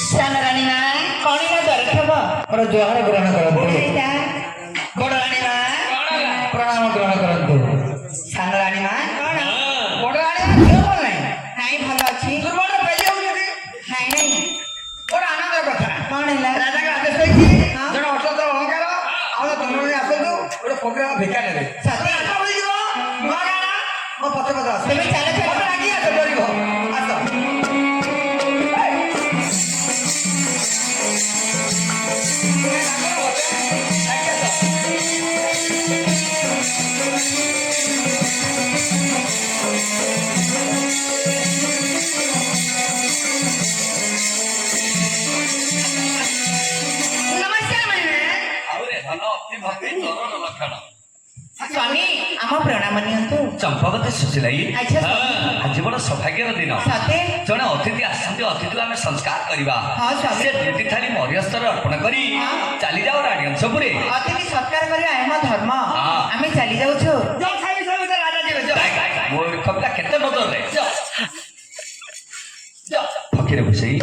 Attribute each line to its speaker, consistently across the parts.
Speaker 1: सानरानी मा कौन ना दरखब
Speaker 2: ମୋର ଜୁହାର ଗ୍ରହଣ କରନ୍ତୁ
Speaker 1: बड़रानी मा
Speaker 2: ପ୍ରଣାମ ଗ୍ରହଣ କରନ୍ତୁ
Speaker 1: सानरानी मा कौन
Speaker 2: ବଡ଼ରାଣୀ ଦେହ ଭଲ ନାହିଁ
Speaker 1: नहीं भल अच्छी
Speaker 2: ଦୁର୍ବଳ ପାଇ ଯାଉଛନ୍ତି
Speaker 1: नहीं नहीं
Speaker 2: ବଡ଼ ଆନନ୍ଦର କଥା
Speaker 1: कौन है
Speaker 2: ରାଜାଙ୍କ ଆଦେଶ ଦେଇଛି
Speaker 1: ହଁ।
Speaker 2: ଜଣେ ଅଠର ଅହଙ୍କାର ଆଉ ତମମାନେ ଆସନ୍ତୁ ଗୋଟେ ପ୍ରୋଗ୍ରାମ ଭିକା ନେବେ
Speaker 1: ସତେ?
Speaker 2: ଆସ ବୋଲିଯିବ ନୂଆ ଗାଁ ମୋ ପଛ ପଛ ଆସ
Speaker 1: ତେବେ ଚାଲ ଚାଲ।
Speaker 2: ମୋତେ ରାଗି ଆସ ଡରିବ ଆସ
Speaker 1: नमस्कार मैंने
Speaker 3: ଆହୁରି ଧନ ଅତି ଭକ୍ତି ଚରଣ ଲକ୍ଷଣ
Speaker 1: स्वामी आम प्रणाम नियंतु
Speaker 3: ଚମ୍ପବତୀ ସୁଶୀଲାଇ
Speaker 1: ଆଚ୍ଛା।
Speaker 3: ଆଜି ବଡ଼ ସୌଭାଗ୍ୟର ଦିନ
Speaker 1: सते
Speaker 3: ଜଣେ ଅତିଥି ଆସିଛନ୍ତି ଅତିଥିକୁ ଆମେ ସଂସ୍କାର କରିବା
Speaker 1: ହଁ, ସ୍ୱାମୀ।
Speaker 3: ସେ ଦୁଇଟି ଥାଳି ମରିହସ୍ତରେ ଅର୍ପଣ କରି
Speaker 1: ହଁ।
Speaker 3: ଚାଲିଯାଅ ରାଣୀ ଅଂଶପୁରେ
Speaker 1: अतिथि सत्कार କରିବା ଆମ ଧର୍ମ
Speaker 3: ହଁ।
Speaker 1: ଆମେ ଚାଲି ଯାଉଛୁ
Speaker 2: ଯୋଉ ଖାଇ ସବୁ ଭିତରେ ରାଜା ଯିବେ ଯାଅ।
Speaker 3: ମୋର କବିତା କେତେ ନଜରରେ ଫକୀର ବସେଇ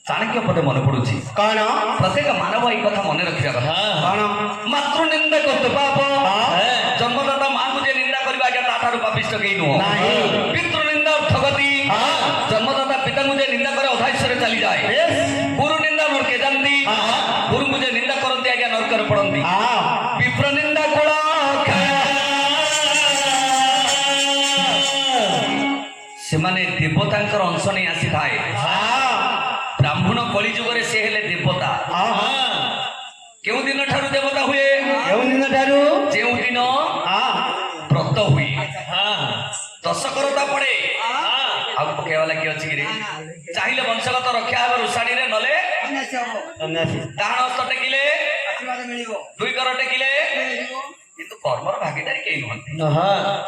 Speaker 3: ଚାଣକ୍ୟ ପଦେ ମନେ ପଡୁଛି
Speaker 2: କଣ
Speaker 3: ପ୍ରତ୍ୟେକ ମାନବ ଏଇ କଥା ମନେ ରଖିବା କଥା
Speaker 2: କଣ
Speaker 3: ମାତୃ ନିନ୍ଦା କରୁତେ ପାପ ଜନ୍ମଦାତା ମାଙ୍କୁ ଯେ ନିନ୍ଦା କରିବା ଆଜ୍ଞା ତାଠାରୁ ପାପିଷ୍ଟ କେହି ନୁହଁ
Speaker 2: ନାହିଁ।
Speaker 3: ପିତୃ ନିନ୍ଦା ଅର୍ଥଗତି ଜନ୍ମଦାତା ପିତାଙ୍କୁ ଯେ ନିନ୍ଦା କରେ ଅଧାଇଶ୍ୱରେ ଚାଲିଯାଏ ଗୁରୁ ନିନ୍ଦା ନରକେ ଯାଆନ୍ତି ଗୁରୁଙ୍କୁ ଯେ ନିନ୍ଦା କରନ୍ତି ଆଜ୍ଞା ନରକରେ ପଡନ୍ତି ବିପ୍ର ନିନ୍ଦା କୁଳ ସେମାନେ ଦେବତାଙ୍କର ଅଂଶ ନେଇ ଆସିଥାଏ ବ୍ରାହ୍ମଣ କଳି ଯୁଗରେ ସେ ହେଲେ ଦେବତା କେଉଁ ଦିନ ଠାରୁ ଦେବତା ହୁଏ
Speaker 2: କେଉଁ ଦିନ ଠାରୁ
Speaker 3: ଯେଉଁ ଦିନ ବ୍ରତ ହୁଏ ଦଶକରତା ପଡେ ଆଉ ପକେଇବା ଲାଗି ଅଛି କିରେ ଚାହିଁଲେ ବଂଶଗତ ରକ୍ଷା ହେବ ରୁଷାଣୀରେ ନଲେ ଡାହାଣ ହସ୍ତ ଟେକିଲେ ଦୁଇ କର ଟେକିଲେ କିନ୍ତୁ କର୍ମର ଭାଗିଦାରୀ କେହି ନୁହନ୍ତି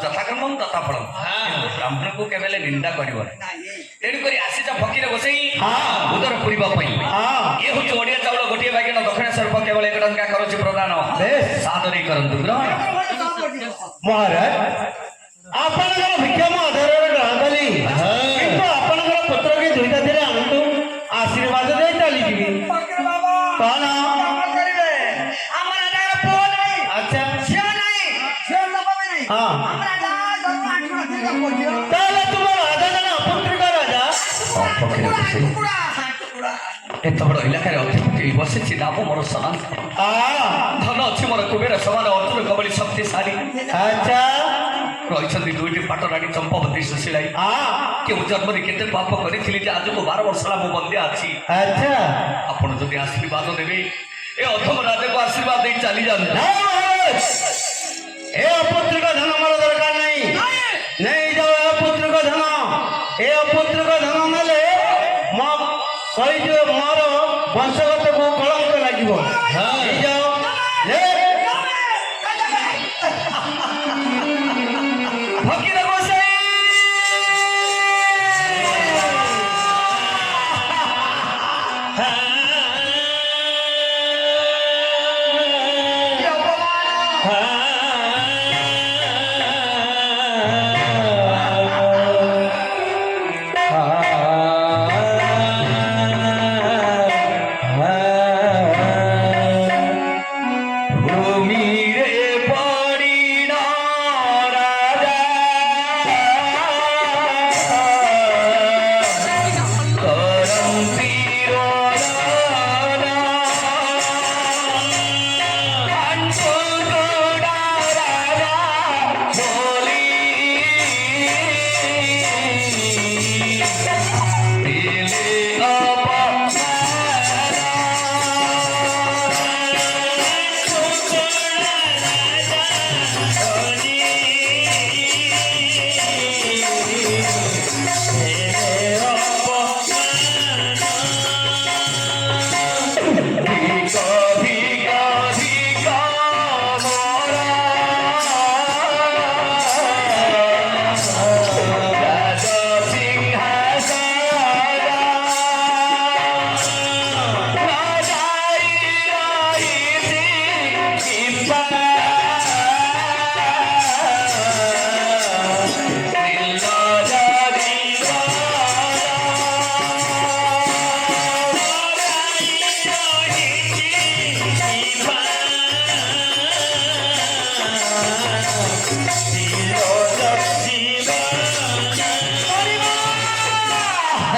Speaker 3: ଯଥାକର୍ମ ତଥାଫଳମ୍ କିନ୍ତୁ ବ୍ରାହ୍ମଣକୁ କେବେ ହେଲେ ନିନ୍ଦା କରିବନି ତେଣୁକରି ଆସିଛ ଫକୀର ବସେଇ ଉଦର ପୁରିବା ପାଇଁ ଇଏ ହଉଛି ଓଡିଆ ଚାଉଳ ଗୋଟିଏ ବାଗିଣ ଦକ୍ଷିଣେଶ୍ୱର କେବଳ 1 ଟଙ୍କା କରୁଛି ପ୍ରଦାନ ସାଦରୀ କରନ୍ତୁ ଗ୍ରହଣ
Speaker 2: ମହାରାଜ ଆପଣଙ୍କର ଭିକ୍ଷା ମୁଁ ଆଧାରରେ ଗ୍ରହଣ କଲି କିନ୍ତୁ ଆପଣଙ୍କର ପୁତ୍ର କି ଦୁଇଟା ଥିଲେ ଆଣନ୍ତୁ ଆଶୀର୍ବାଦ ଦେଇ ଚାଲିଯିବି କଣ ଆଚ୍ଛା ହଁ ତାହେଲେ ତୁମ ରାଜା ଜଣେ ଅପୁତ୍ରିକ ରାଜା
Speaker 3: ଫକୀର ବସେଇ ଏତେ ବଡ ଇଲାକାରେ ଅତିଥି ବସିଛି ନାମ ମୋର ସନାତନ ଧନ ଅଛି ମୋର କୁବେର ସମାନ ଅର୍ଜୁନ କବଳି ଶକ୍ତିଶାଳୀ
Speaker 2: ଆଚ୍ଛା
Speaker 3: ରହିଛନ୍ତି ଦୁଇଟି ପାଟରାଣୀ ଚମ୍ପବତୀ ସୁଶୀଳାଇ କେଉଁ ଜନ୍ମରେ କେତେ ପାପ କରିଥିଲି ଯେ ଆଜକୁ 12 ବର୍ଷ ହେଲା ମୁଁ ବନ୍ଦିଆ ଅଛି
Speaker 2: ଆଚ୍ଛା
Speaker 3: ଆପଣ ଯଦି ଆଶୀର୍ବାଦ ଦେବେ ଏ ଅଧମ ରାଜାକୁ ଆଶୀର୍ବାଦ ଦେଇ ଚାଲି ଯାଆନ୍ତୁ
Speaker 2: ଏ ଅପୁତ୍ରିକ ଧନ ମୋର ଦରକାର ନାହିଁ ନେଇଯାଅ ଏ ଅପୁତ୍ରିକ ଧନ ଏ ଅପୁତ୍ରିକ ଧନ ନେଲେ ମୋ କହିଯିବ ମୋର ବଂଶଗତକୁ କଳଙ୍କ ଲାଗିବ ନେଇଯାଅ
Speaker 3: ଫକୀର ବସେଇ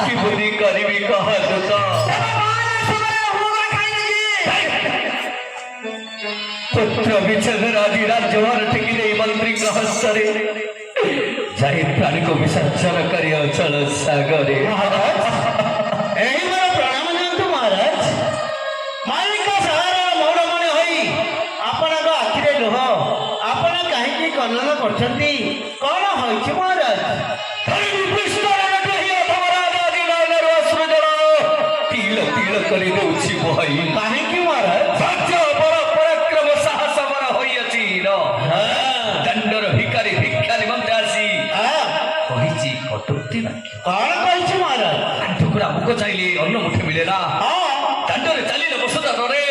Speaker 3: କି ବୁଦ୍ଧି କରିବି କହନ୍ତୁ ତ ପୁତ୍ର ବିଚ୍ଛେଦର ଆଜି ରାଜ୍ୟଭାର ଟେକି ନେଇ ମନ୍ତ୍ରୀଙ୍କ ହସ୍ତରେ ଯାଇ ପ୍ରାଣୀକୁ ବିସର୍ଜନ କରି ଅଚଳ ସାଗରେ
Speaker 2: ଏହି ମୋର ପ୍ରଣାମ ନିଅନ୍ତୁ ମହାରାଜ। ମାଲିକ ସାଗରର ମୌଡ଼ମଣି ହୋଇ ଆପଣଙ୍କ ଆଖିରେ ଲୁହ ଆପଣ କାହିଁକି କର୍ଣ୍ଣନ କରୁଛନ୍ତି? କଣ ହୋଇଛି ମହାରାଜ?
Speaker 3: ତିଳ ତିଳ କରି ଦେଉଛି ବହି
Speaker 2: କାହିଁକି ମହାରାଜ?
Speaker 3: ସତ୍ୟ ବର ପରାକ୍ରମ ସାହସ ବର ହୋଇଅଛି ଦଣ୍ଡର ଭିକାରୀ ଭିକ୍ଷା ନିମନ୍ତେ ଆସି କହିଛି କଟୁକ୍ତି ବାକ୍ୟ।
Speaker 2: କଣ କହିଛି ମହାରାଜ?
Speaker 3: ଟୁକୁଡ଼ା ମୁଖ ଚାହିଁଲେ ଅନ୍ନ ମୁଠେ ମିଳେ ନା ଦାଣ୍ଡରେ ଚାଲିଲେ ବସୁଧାରେ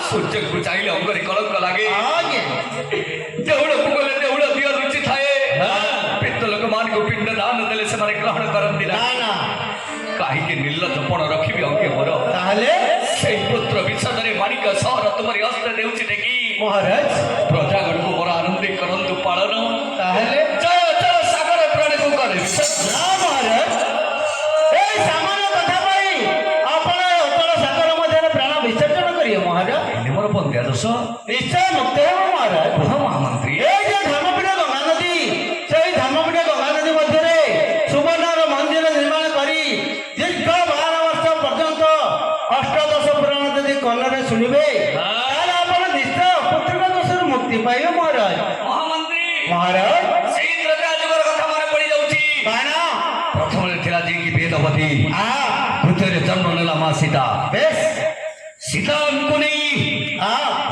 Speaker 3: ସୂର୍ଯ୍ୟକୁ ଚାହିଁଲେ ଅଙ୍ଗରେ କଳଙ୍କ ଲାଗେ ଦେଉଳକୁ ଗଲେ ଦେଉଳ ଦିଅ ରୁଚି ଥାଏ ପିତ ଲୋକମାନଙ୍କୁ ପିଣ୍ଡ ଦାନ ଦେଲେ ସେମାନେ ଗ୍ରହଣ କରନ୍ତି ନା କାହିଁକି ନିର୍ଲଜପଣ ରଖିବି ଅଙ୍ଗେ ମୋର
Speaker 2: ତାହେଲେ
Speaker 3: ସେଇ ପୁତ୍ର ବିଷୟରେ ମାଣିକ ସହର ତୁମରି ହସ୍ତ ଦେଉଛି ଟେକି
Speaker 2: ମହାରାଜ
Speaker 3: ପ୍ରଜାଗଣକୁ ମୋର ଆନନ୍ଦୀ କରନ୍ତୁ ପାଳନ
Speaker 2: ତାହେଲେ
Speaker 3: ଜୟ ଜୟ ସାଗର ପ୍ରାଣୀକୁ କରେ
Speaker 2: ନା ମହାରାଜ এই ସାମାନ୍ୟ କଥା ପାଇଁ ଆପଣ ଅଚଳ ସାଗର ମଧ୍ୟରେ ପ୍ରାଣ ବିସର୍ଜନ କରିବେ ମହାରାଜ?
Speaker 3: ମୋର ବନ୍ଧ୍ୟା ଦୋଷ
Speaker 2: ନିଶ୍ଚୟ ମୁକ୍ତ ହେବ ମହାରାଜ।
Speaker 3: କୁହ ମହାମନ୍ତ୍ରୀ
Speaker 2: এই যে ଧର୍ମପୀଠ ଗଙ୍ଗା ନଦୀ ସେଇ ଧର୍ମପୀଠ ଗଙ୍ଗା ନଦୀ ମଧ୍ୟରେ ସୁବର୍ଣ୍ଣର ମନ୍ଦିର ନିର୍ମାଣ କରି ଦୀର୍ଘ 12 ବର୍ଷ ପର୍ଯ୍ୟନ୍ତ ଅଷ୍ଟାଦଶ ପୁରାଣ ଯଦି କର୍ଣ୍ଣରେ ଶୁଣିବେ ତାହେଲେ ଆପଣ ନିଶ୍ଚୟ ଅପୁତ୍ରିକ ଦୋଷରୁ ମୁକ୍ତି ପାଇବେ ମହାରାଜ।
Speaker 3: ମହାମନ୍ତ୍ରୀ
Speaker 2: ମହାରାଜ
Speaker 3: ସେଇ ଯୁଗର କଥା ମନେ ପଡିଯାଉଛି
Speaker 2: କଣ?
Speaker 3: ପ୍ରଥମରେ ଥିଲା ଯିଏକି ବେଦବତୀ ଦ୍ୱିତୀୟରେ ଜନ୍ମ ନେଲା ମା ସୀତା
Speaker 2: ବେଶ
Speaker 3: ସୀତାଙ୍କୁ ନେଇ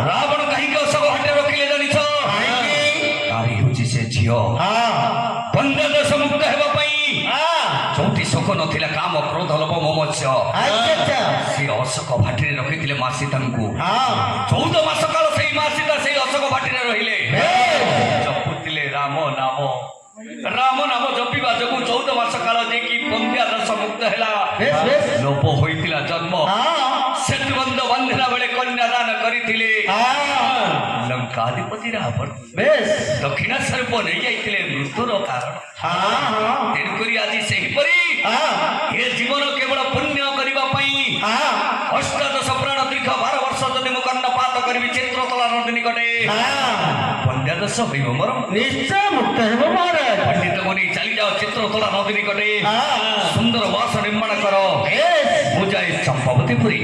Speaker 3: ରାବଣ କାହିଁକି ଅଶୋକ ହାଟରେ ରଖିଲେ ଜାଣିଛ? ତାରି ହେଉଛି ସେ ଝିଅ ବନ୍ଧ୍ୟା ଦେଶ ମୁକ୍ତ ହେବା ପାଇଁ ଯୋଉଠି ଶୋକ ନଥିଲା କାମ କ୍ରୋଧ ଲୋଭ ମମତ୍ସ୍ୟ ସେ ଅଶୋକ ଭାଟିରେ ରଖିଥିଲେ ମା ସୀତାଙ୍କୁ 14 ମାସ କାଳ ସେଇ ମା ସୀତା ସେଇ ଅଶୋକ ଭାଟିରେ ରହିଲେ ଜପୁଥିଲେ ରାମ ନାମ ଜପିବା ଯୋଗୁଁ 14 ମାସ କାଳ ଯାଇକି ବନ୍ଧ୍ୟା ଦେଶ ମୁକ୍ତ ହେଲା ଲୋପ ହୋଇଥିଲା ଜନ୍ମ ସେତୁବନ୍ଧ ବାନ୍ଧିଲା ବେଳେ କନ୍ୟାଦାନ କରିଥିଲେ ଲଙ୍କାଧିପତି ରାବଣ ଦକ୍ଷିଣ ସ୍ୱରୂପ ନେଇଯାଇଥିଲେ ମୃତ୍ୟୁର କାରଣ ତେଣୁକରି ଆଜି ସେହିପରି ଏ ଜୀବନ କେବଳ ପୁଣ୍ୟ କରିବା ପାଇଁ ଅଷ୍ଟାଦଶ ପୁରାଣ ଦୀର୍ଘ 12 ବର୍ଷ ଯଦି ମୁଁ କର୍ଣ୍ଣପାତ କରିବି ଚିତ୍ରତୋଳା ନଦୀ ନିକଟେ ବନ୍ଧ୍ୟା ଦେଶ ହୋଇବ ମୋର
Speaker 2: ନିଶ୍ଚୟ ମୁକ୍ତ ହେବ ମହାରାଜ।
Speaker 3: ପଣ୍ଡିତ ମୁନି ଚାଲି ଯାଅ ଚିତ୍ରତୋଳା ନଦୀ ନିକଟେ ସୁନ୍ଦର ବାସ ନିର୍ମାଣ କର ମୁଁ ଯାଏ ଚମ୍ପାବତୀପୁରୀ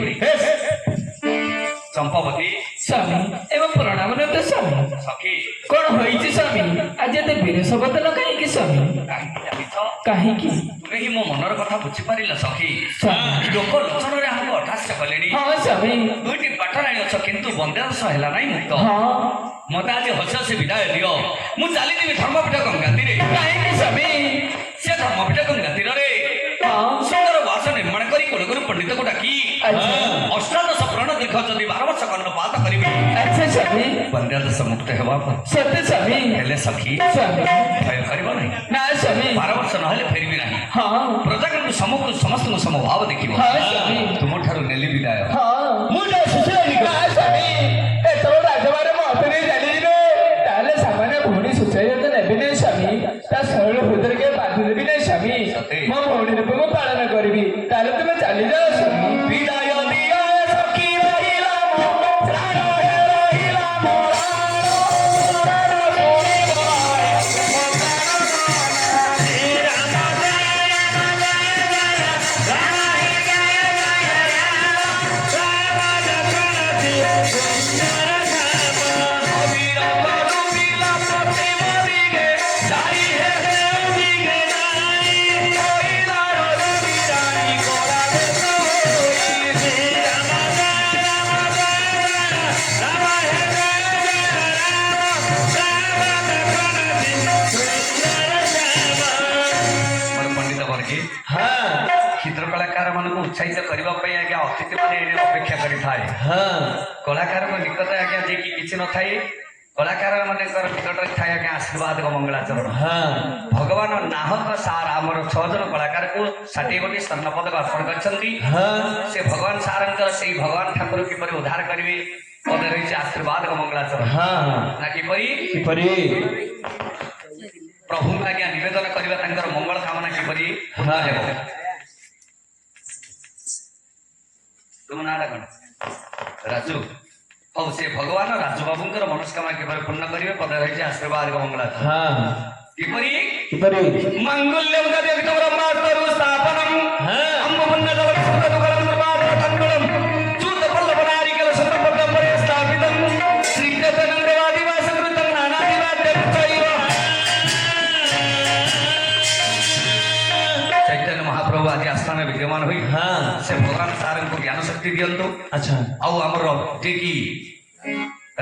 Speaker 3: ଚମ୍ପାବତୀ
Speaker 4: ସ୍ୱାମୀ ଏବଂ ପ୍ରଣାମ ନେତ ସ୍ୱାମୀ।
Speaker 3: ସଖୀ
Speaker 4: କଣ ହୋଇଛି ସ୍ୱାମୀ? ଆଜି ଏତେ ବିରସ ବଦନ କାହିଁକି ସ୍ୱାମୀ?
Speaker 3: କାହିଁକି ଜାଣିଛ?
Speaker 4: କାହିଁକି?
Speaker 3: ତୁମେ ହିଁ ମୋ ମନର କଥା ବୁଝିପାରିଲ ସଖୀ
Speaker 4: ସ୍ୱାମୀ
Speaker 3: ଲୋକ ଲୋଚନରେ ଆମକୁ ଅଠାସ୍ୟ କଲେଣି
Speaker 4: ହଁ ସ୍ୱାମୀ
Speaker 3: ଦୁଇଟି ପାଠରାଣୀ ଅଛ କିନ୍ତୁ ବନ୍ଧ୍ୟା ଦେଶ ହେଲା ନାହିଁ ମୁକ୍ତ
Speaker 4: ହଁ
Speaker 3: ମତେ ଆଜି ହସ ହସି ବିଦାୟ ଦିଅ ମୁଁ ଚାଲିଯିବି ଧର୍ମପୀଠ ଗଙ୍ଗା ତୀରେ
Speaker 4: କାହିଁକି ସ୍ୱାମୀ?
Speaker 3: ସେ ଧର୍ମପୀଠ ଗଙ୍ଗା ତୀରରେ
Speaker 4: ହଁ
Speaker 3: ସୁନ୍ଦର ବାସ ନିର୍ମାଣ କରି କୁଳଗୁରୁ ପଣ୍ଡିତକୁ ଡାକି
Speaker 4: ଆଚ୍ଛା
Speaker 3: ଅଷ୍ଟାଦଶ ପୁରାଣ ଦୀର୍ଘ ଯଦି 12 ବର୍ଷ କର୍ଣ୍ଣପାତ କରିବି
Speaker 4: ଆଚ୍ଛା ସ୍ୱାମୀ
Speaker 3: ବନ୍ଧ୍ୟା ଦେଶ ମୁକ୍ତ ହେବା
Speaker 4: ସତ୍ୟ ସ୍ୱାମୀ
Speaker 3: ହେଲେ ସଖୀ
Speaker 4: ସ୍ୱାମୀ
Speaker 3: ଭୟ କରିବ ନାହିଁ
Speaker 4: ନା ସ୍ୱାମୀ
Speaker 3: 12 ବର୍ଷ ନହେଲେ ଫେରିବି ନାହିଁ
Speaker 4: ହଁ
Speaker 3: ପ୍ରଜାଗଣକୁ ସମସ୍ତଙ୍କୁ ସମଭାବ ଦେଖିବ
Speaker 4: ହଁ ସ୍ୱାମୀ
Speaker 3: ତୁମଠାରୁ ନେଲି ବିଦାୟ
Speaker 4: ହଁ
Speaker 2: ମୁଁ ତ ସୁଶୀଳ
Speaker 4: ନା ସ୍ୱାମୀ ଏଥର ରାଜବାରେ ମତେ ନେଇ ଚାଲିଯିବେ ତାହେଲେ ସାମାନ୍ୟ ଭଉଣୀ ସୁଚାଇ ଯଦି ନେବି ନାହିଁ ସ୍ୱାମୀ ତା ଶୈଳ ହୃଦୟରେ କେବେ ବାନ୍ଧି ଦେବି ନାହିଁ ସ୍ୱାମୀ ମୋ ଭଉଣୀ ରୂପ ମୁଁ ପାଳନ କରିବି ତାହେଲେ ତୁମେ ଚାଲିଯାଅ ସ୍ୱାମୀ
Speaker 3: ବିଦାୟ ଦିଅ ସଖୀ ରହିଲା ମୋ ପ୍ରାଣ ରହିଲା ମୋ କଳାକାର ମାନଙ୍କୁ ଉତ୍ସାହିତ କରିବା ପାଇଁ ଆଜ୍ଞା ଅତିଥି ମାନେ ଅପେକ୍ଷା କରିଥାଏ କଳାକାରଙ୍କ ନିକଟ ଆଜ୍ଞା ଯିଏକି କିଛି ନଥାଏ କଳାକାର ମାନଙ୍କର ନିକଟରେ ଥାଏ ଆଜ୍ଞା ଆଶୀର୍ବାଦ ମଙ୍ଗଳାଚରଣ ଭଗବାନ ନାହକ ସାର୍ ଆମର 6 ଜଣ କଳାକାରକୁ 60 ସ୍ୱର୍ଣ୍ଣ ପଦକ ଅର୍ପଣ କରିଛନ୍ତି ସେ ଭଗବାନ ସାରଙ୍କର ସେଇ ଭଗବାନ ଠାକୁର କିପରି ଉଦ୍ଧାର କରିବେ ପଦେ ରହିଛି ଆଶୀର୍ବାଦ ମଙ୍ଗଳାଚରଣ ନା କିପରି ପ୍ରଭୁଙ୍କୁ ଆଜ୍ଞା ନିବେଦନ କରିବା ତାଙ୍କର ମଙ୍ଗଳ କାମନା କିପରି ପୂର୍ଣ୍ଣ ହେବ ନାଁଟା କଣ? ରାଜୁ। ହଉ ସେ ଭଗବାନ ରାଜୁ ବାବୁଙ୍କର ମନସ୍କାମନା କିପରି ପୂର୍ଣ୍ଣ କରିବେ ପଦେ ରହିଛି ଆଶୀର୍ବାଦ ମଙ୍ଗଳା। କିପରି ମଙ୍ଗୁଲ୍ୟଂ ଗଦ୍ୟକ୍ତମ ବ୍ରହ୍ମାସ୍ତରୁ ସ୍ଥାପନଂ ଅମ୍ବୁପୁନ୍ନତମ ସୁନ୍ଦରକରଂ ନିର୍ବାଦ তঙ্গলম চূত পল্লব নারিকেল সুন্দরপদম পরে স্থাপিতং শ্রীকৃষ্ণং দেবাদিবাসং কৃতং নানাদিবাদ্যং চৈব। चैतन्य महाप्रभु आज आस्थान विद्यमान हुई से भगवान सार को ज्ञान शक्ति दियंतु।
Speaker 4: अच्छा
Speaker 3: आउ हमर जे की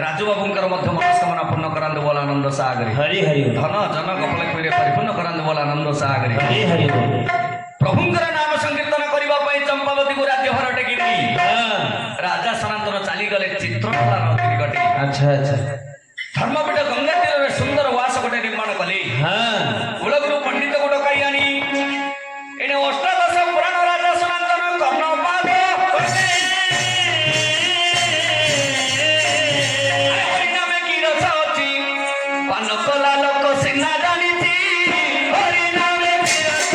Speaker 3: राजू बाबूंकर मध्य मनस्कामना पूर्ण करांद बोल आनंद सागरी
Speaker 4: हरि हरि
Speaker 3: धन जन कपल कइरे परिपूर्ण करांद बोल आनंद सागरी
Speaker 4: हरि हरि
Speaker 3: प्रभुंकर नाम संकीर्तन करबा पई चंपावती को राज्य भर टेकी राजा सनातन चाली गले चित्रकला नगरी गटे।
Speaker 4: अच्छा अच्छा
Speaker 3: धर्मपीठ गंगा तीर रे सुंदर वास गटे निर्माण कले। कुलगुरु पंडित को डकाई आनी एने अष्टादश पुराण राजा सनातन कर्णपाद हरिनामे की रस अछि पान कला लोक सिना जानिछि हरिनामे की रस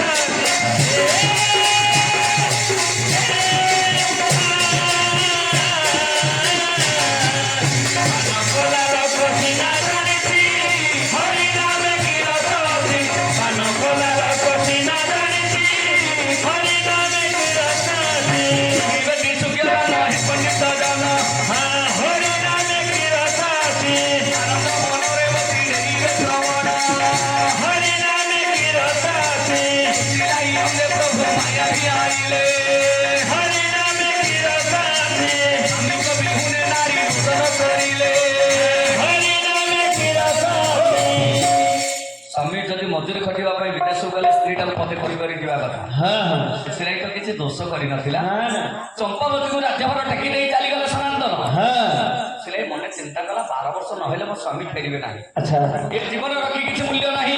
Speaker 3: कला लोक सिना जानिछि हरिनामे की रस अछि पान कला लोक सिना जानिछि हरिनामे की रस अछि विवेकी सुज्ञान नहि पंडित जन हरिनामे की रस अछि आनंद मनरे बसी रे श्रवण हरिनामे की रस अछि सिलाई हमरे प्रभु माया भी आइले हरिनामे की रस अछि हम कभी हुने नारी सुन करिले हरिनामे की रस अछि। स्वामी जदि मजूरी खटिबा ପାଇଁ विदेश गले ସ୍ତ୍ରୀଟାକୁ ପଦେ କରି କରି ଯିବା କଥା। ସିଲାଇ ତ କିଛି ଦୋଷ କରିନଥିଲା। ଚମ୍ପାବତୀ କୁ ରାଜ୍ୟଭର ଟେକି ଦେଇ ଚାଲିଗଲେ ସନାତନ। ସିଲାଇ ମନେ ଚିନ୍ତା କଲା 12 ବର୍ଷ ନହେଲେ ମୋ ସ୍ୱାମୀ ଫେରିବେ ନାହିଁ।
Speaker 4: अच्छा
Speaker 3: ଏ ଜୀବନ ରଖି କିଛି ମୂଲ୍ୟ ନାହିଁ।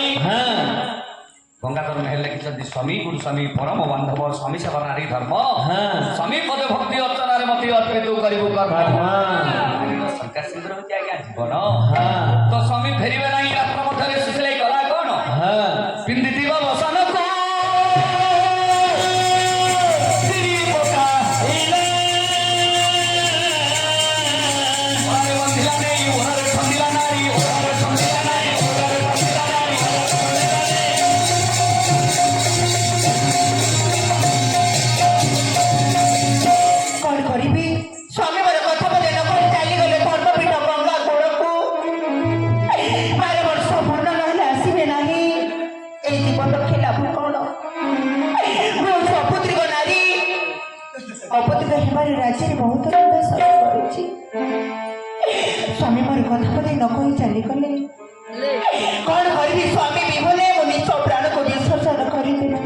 Speaker 3: ଗଙ୍ଗାଧର ମେହେର ଲେଖିଛନ୍ତି ସ୍ୱାମୀ ଗୁରୁ ସ୍ୱାମୀ ପରମ ବାନ୍ଧବ ସ୍ୱାମୀ ସେବା ନାରୀ ଧର୍ମ ସ୍ୱାମୀ ପଦେ ଭକ୍ତି ଅର୍ଚ୍ଚନାରେ ମତି ଅର୍ପିତ କରିବୁ କର୍ମ ସଂଖ୍ୟା ସୁନ୍ଦର ହଉଛି ଆଜ୍ଞା ଜୀବନ। ତ ସ୍ୱାମୀ ଫେରିବେ ନାହିଁ ରାତ୍ର ମଧ୍ୟରେ ସିଲାଇ କଲା କଣ ପିନ୍ଧିଥିବା ବସାନକୁ ତିରି ପକାଇଲେ ଘରେ ବନ୍ଧିଲା ନେଇ ଓହରେ ଛନ୍ଦିଲା ନାରୀ ଓହରେ ଛନ୍ଦିଲା ନାରୀ ଓହରେ ଛନ୍ଦିଲା ନାରୀ
Speaker 1: କଣ କରିବି ସ୍ୱାମୀ ମୋର କଥା ବୋଲେ ନ କହି ଚାଲିଗଲେ ଧର୍ମପୀଠ ଗଙ୍ଗା କୂଳକୁ। 12 ବର୍ଷ ପୂର୍ଣ୍ଣ ନହେଲେ ଆସିବେ ନାହିଁ। এই জীবন রক্ষে লাভ কଣ? ମୁଁ ହଉଛି ଅପୁତ୍ରିକ ନାରୀ। ଅପୁତ୍ରିକ ହେବାରେ ରାଜ୍ୟରେ ବହୁତ ରଙ୍ଗ ସର କରିଛି। ସ୍ୱାମୀ ମୋର କଥା ବୋଲେ ନ କହି ଚାଲିଗଲେ କଣ କରିବି? ସ୍ୱାମୀ ବିହୁନେ ମୁଁ ନିଜ ପ୍ରାଣକୁ ବିସର୍ଜନ କରିଦେବି।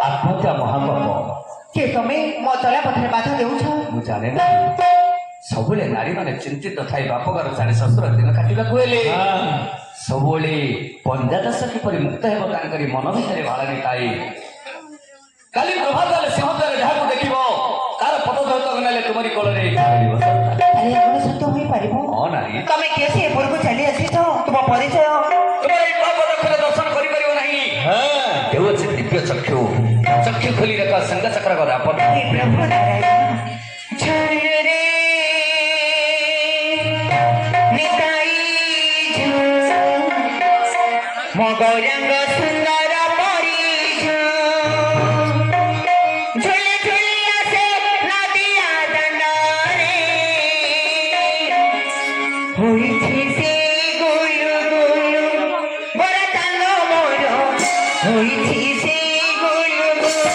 Speaker 3: ଆତ୍ମହତ୍ୟା ମହାପାପ।
Speaker 1: କିଏ ତମେ ମୋ ଚଲା ପଥରେ ବାଧା ଦେଉଛ?
Speaker 3: ମୁଁ ଜାଣେ ନା, ସବୁବେଳେ ନାରୀମାନେ ଚିନ୍ତିତ ଥାଇ ବାପଘର ଛାଡ଼ି ଶ୍ୱଶୁର ଦିନ କାଟିବାକୁ ହେଲେ ସବୁବେଳେ ପଞ୍ଜାଦାସ କିପରି ମୁକ୍ତ ହେବ ତାଙ୍କରି ମନ ଭିତରେ ଭାଳନି ଥାଏ। କାଲି ପ୍ରଭାତରେ ସିଂହଦ୍ୱାର ଯାହାକୁ ଦେଖିବ ତାର ପଦଧୌତକ ନେଲେ ତୁମରି କୋଳରେ
Speaker 1: ଆରେ ଏଗୁଣ ସତ୍ୟ ହୋଇପାରିବ?
Speaker 3: ହଁ ନାରୀ,
Speaker 1: ତମେ କିଏ ସେ ଏପରକୁ ଚାଲି ଆସିଛ? ତୁମ ପରିଚୟ?
Speaker 3: ତୁମର ଏଇ ପାପ ଦକ୍ଷରେ ଦର୍ଶନ କରିପାରିବ ନାହିଁ। ଦେଉଅଛି ଦିବ୍ୟ ଚକ୍ଷୁ, ଚକ୍ଷୁ ଖୋଲି ଦେଖ ସଙ୍ଗ ଚକ୍ର କଥା
Speaker 1: ହେ ପ୍ରଭୁ ନାରାୟଣ। ଝରେ ନିତାଇ ମୋ ଗୌରାଙ୍ଗ ସୁନ୍ଦର ପରିଛ ଝୁଲି ଝୁଲି ଆସେ ନଦିଆ ଦାଣ୍ଡରେ ହୋଇଛି ସେ ଗୁଲୁ ଗୁଲୁ ବରଦାନ ମୋର ହୋଇଛି ସେ ଗୁଲୁ ଗୁଲୁ।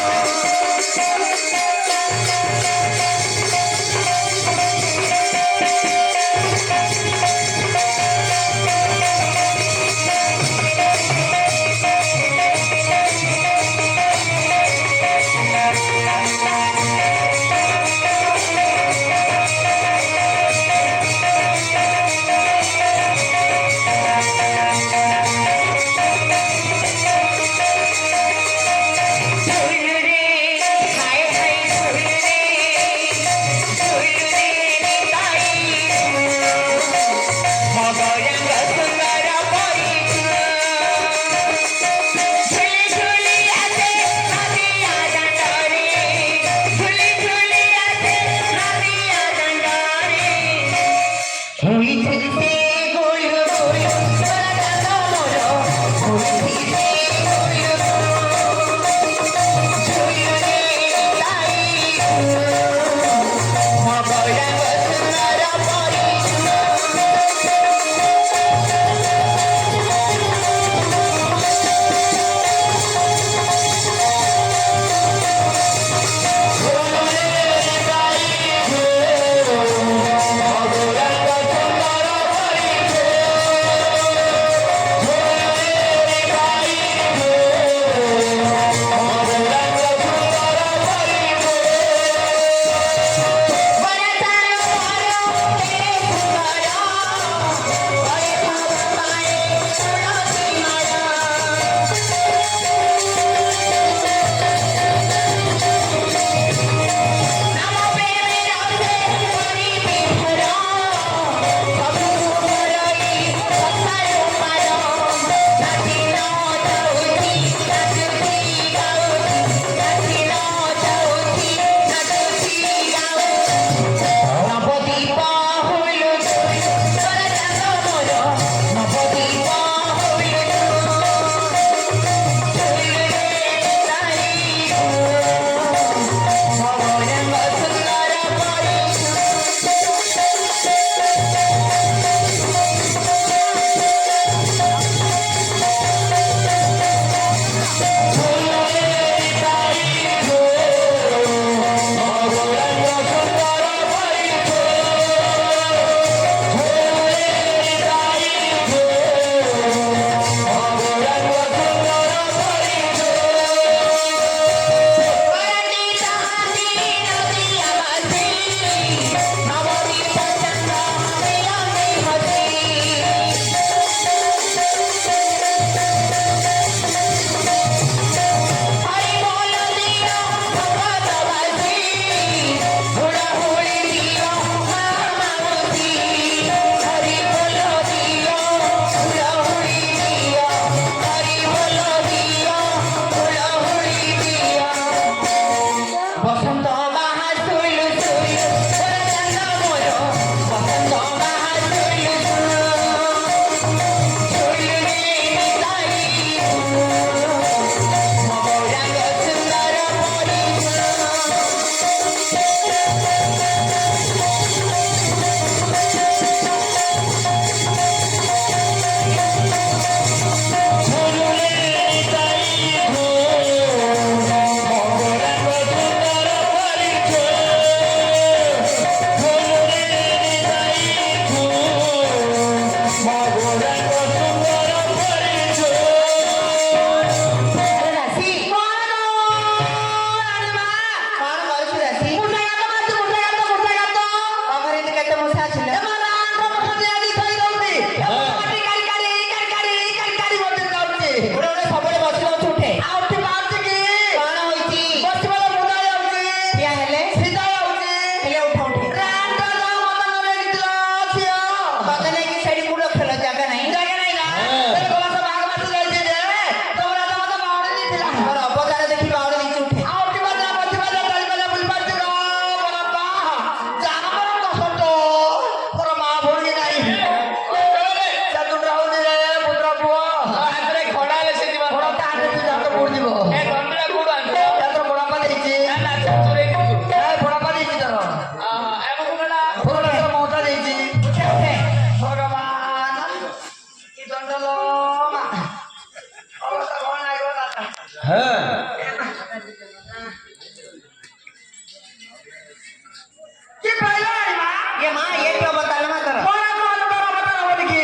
Speaker 1: ତୁ ଯାହା ତ କୋଉଠି ଯିବ
Speaker 4: ଏ ଦଣ୍ଡରା କୋଉଠୁ ଆଣିଛ?
Speaker 1: ତାଙ୍କର ବଡାପା ଦେଇଛି
Speaker 4: ନା ନା ଚତୁରେ କିଛି।
Speaker 1: ବଡାପା ଦେଇଛି ତୋର
Speaker 4: ଆମ କୁକୁଡ଼ା
Speaker 1: ଭୁବନେଶ୍ୱର ମମତା ଦେଇଛି ଭଗବାନ କି ଦଣ୍ଡ ଲୋ ମା ଅବସ୍ଥା କଣ ଆଇବ ଦାଦା
Speaker 2: হ্যাঁ
Speaker 1: কি পাইলা মা ये मां ये क्यों बता लो मातर कोना कोना बता बता बोल की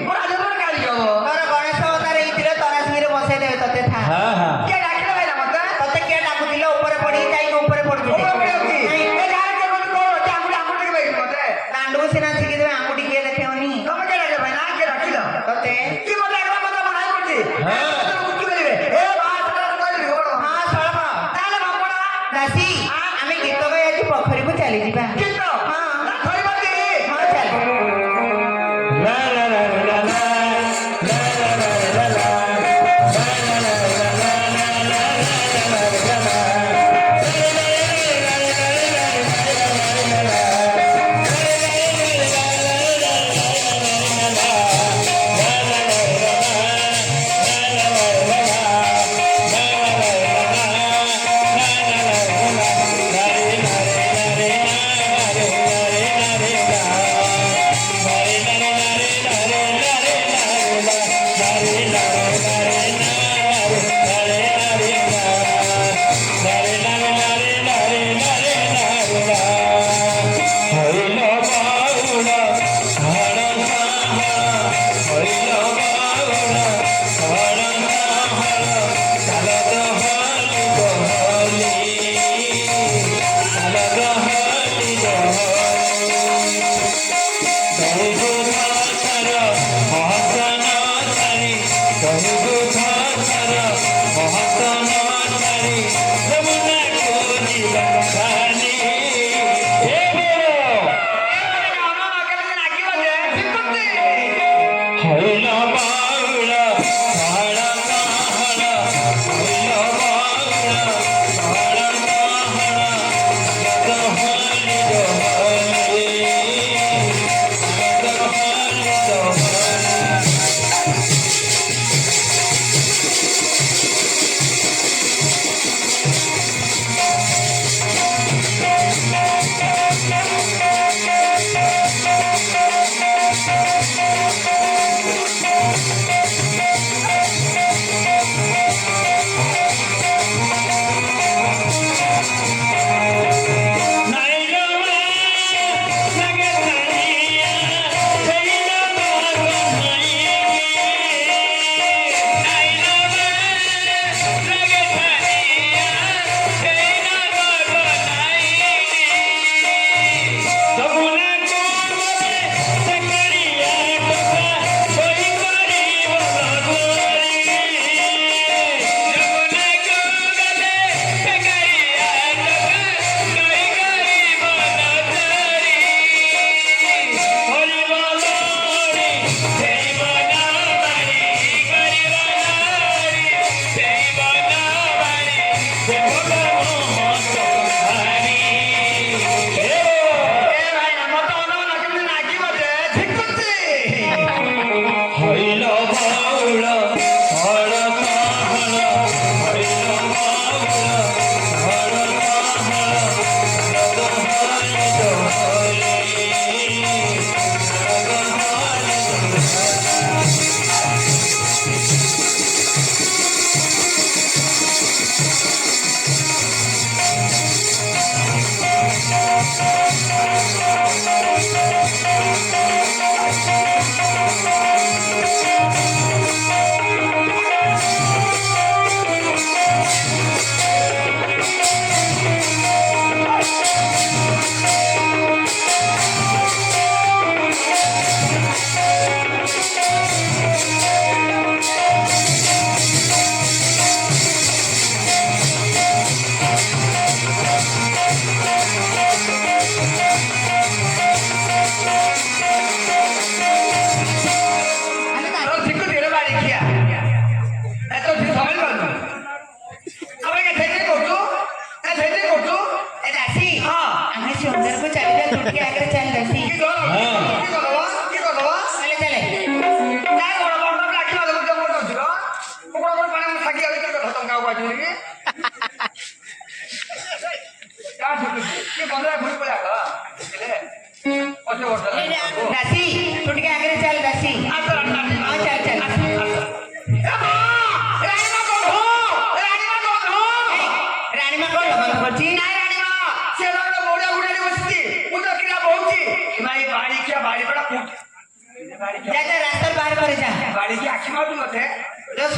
Speaker 1: पूरा जरूर काली हो तोर गणेश अवतार ହେଇଥିଲେ ତରା ସିଂରେ ବସେଇ ଦେବେ ତତେ ଥା
Speaker 2: হ্যাঁ হ্যাঁ
Speaker 1: के डाकिले भाई मते तते के डाकुदिले ऊपर पड़ी जाई ऊपर पड़ गई ऊपर पड़ी होगी ए जाने के कोन को आंगुड़ी आंगुड़ी के बैठ मते दांडू से ना सिखी देबे आंगुड़ी के देखेओनी तुम के डाके भाई ना के डाकिलो तते की मते एकला मते बनाई पड़ती
Speaker 2: হ্যাঁ
Speaker 1: कुछ करिवे ए बात कहली गोड़ हां सळमा ताले बापड़ा दासी आमे गीत गाय आज पोखरी को चली जीबा गीत हां थोड़ी बात के हां चल
Speaker 2: লা লা লা লা লা লা লা লা লা